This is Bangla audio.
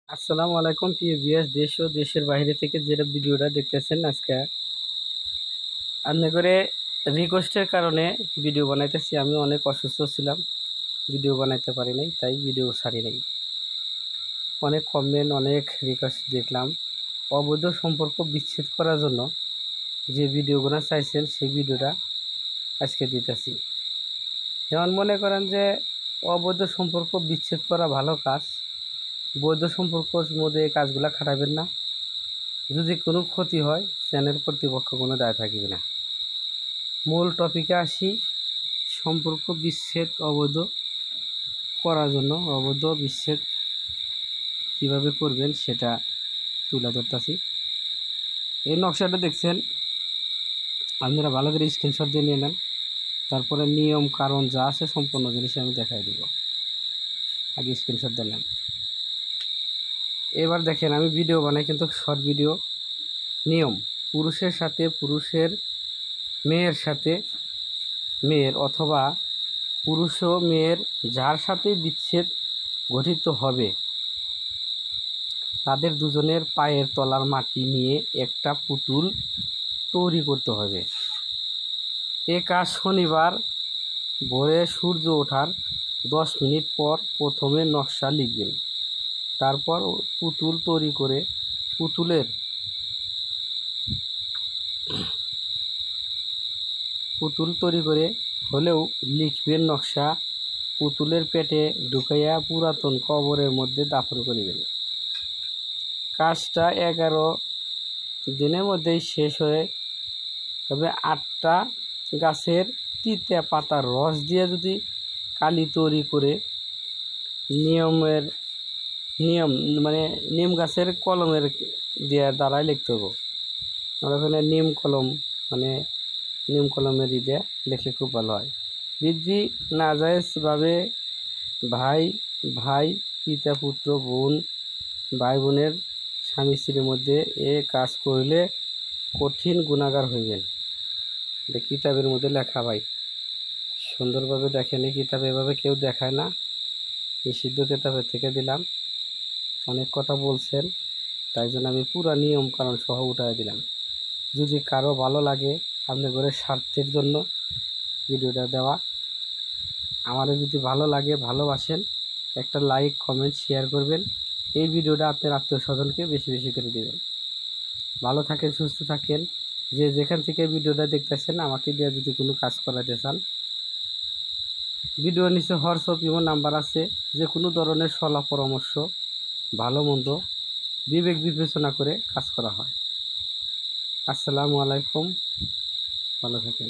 আসসালামু আলাইকুম প্রিয় ভিউয়ার্স, দেশ ও দেশের বাইরে থেকে যারা ভিডিওটা দেখতেছেন, আজকে আপনাদের রিকোয়েস্টের কারণে ভিডিও বানাইতেছি। আমি অনেক অসুস্থ ছিলাম, ভিডিও বানাইতে পারি নাই, তাই ভিডিও ছাড়ি নাই। অনেক কমেন্ট, অনেক রিকোয়েস্ট দেখলাম। অবৈধ সম্পর্ক বিচ্ছেদ করার জন্য যে ভিডিওগুলো চাইছেন সেই ভিডিওটা আজকে দিতেছি। যেমন মনে করেন যে অবৈধ সম্পর্ক বিচ্ছেদ করা ভালো কাজ, বৈধ সম্পর্কর মধ্যে এই কাজগুলো খাটাবেন না। যদি কোনো ক্ষতি হয়, চ্যানেল কর্তৃপক্ষ কোনো দায় থাকবে না। মূল টপিকে আসি। সম্পর্ক বিচ্ছেদ অবৈধ করার জন্য অবৈধ বিচ্ছেদ কীভাবে করবেন সেটা তুলে ধরতেছি। এই নকশাটা দেখছেন, আপনারা ভালো করে স্ক্রিনশট দিয়ে নিয়ে নেন। তারপরে নিয়ম কারণ যা আছে সম্পূর্ণ জিনিস আমি দেখাই দিব। আগে স্ক্রিনশট দিয়ে নেন। এবার দেখেন, আমি ভিডিও বানাই কিন্তু শর্ট ভিডিও। নিয়ম: পুরুষের সাথে পুরুষের, মেয়ের সাথে মেয়ের, অথবা পুরুষ ও মেয়ের যার সাথে বিচ্ছেদ গঠিত হবে তাদের দুজনের পায়ের তলার মাটি নিয়ে একটা পুতুল তৈরি করতে হবে। এ কাজ শনিবার ভোরে সূর্য ওঠার 10 মিনিট পর প্রথমে নকশা লিখবেন। তারপর পুতুল তৈরি করে হলেও লিখবেন নকশা। পুতুলের পেটে ঢুকাইয়া পুরাতন কবরের মধ্যে দাফন করিবেন। কাজটা 11 দিনের মধ্যেই শেষ হয়ে তবে 8টা গাছের তিতে পাতার রস দিয়ে যদি কালি তৈরি করে নিম গাছের কলমের দিয়ে দ্বারাই লিখতে হবে। আমরা ওখানে নিম কলমের দিয়ে লিখলে খুব ভালো হয়। বৃদ্ধি নাজায়েজভাবে ভাই ভাই, পিতা পুত্র, বোন ভাই বোনের, স্বামী স্ত্রীর মধ্যে এ কাজ করলে কঠিন গুনাহগার হইবেন। এটা কিতাবের মধ্যে লেখা ভাই, সুন্দরভাবে দেখেন। এই কিতাবে এভাবে কেউ দেখায় না, নিষিদ্ধ কিতাবের থেকে দিলাম। অনেক কথা বলছেন, তাই জন্য আমি পুরো নিয়ম কারণ সহ উঠাই দিলাম। যদি কারো ভালো লাগে, আপনার ঘরের স্বার্থের জন্য ভিডিওটা দেওয়া। আমারও যদি ভালো লাগে, ভালোবাসেন, একটা লাইক, কমেন্ট, শেয়ার করবেন। এই ভিডিওটা আপনার আত্মীয় স্বজনকে বেশি বেশি করে দেবেন। ভালো থাকেন, সুস্থ থাকেন। যে যেখান থেকে ভিডিওটা দেখতেছেন, আমাকে দিয়ে যদি কোনো কাজ করাতে চান, ভিডিওর নিচে হোয়াটসঅ্যাপ ইমো নাম্বার আছে। যে কোনো ধরনের সলাহ পরামর্শ, ভালো মন্দ বিবেক বিবেচনা করে কাজ করা হয়। আসসালামু আলাইকুম, ভালো থাকেন।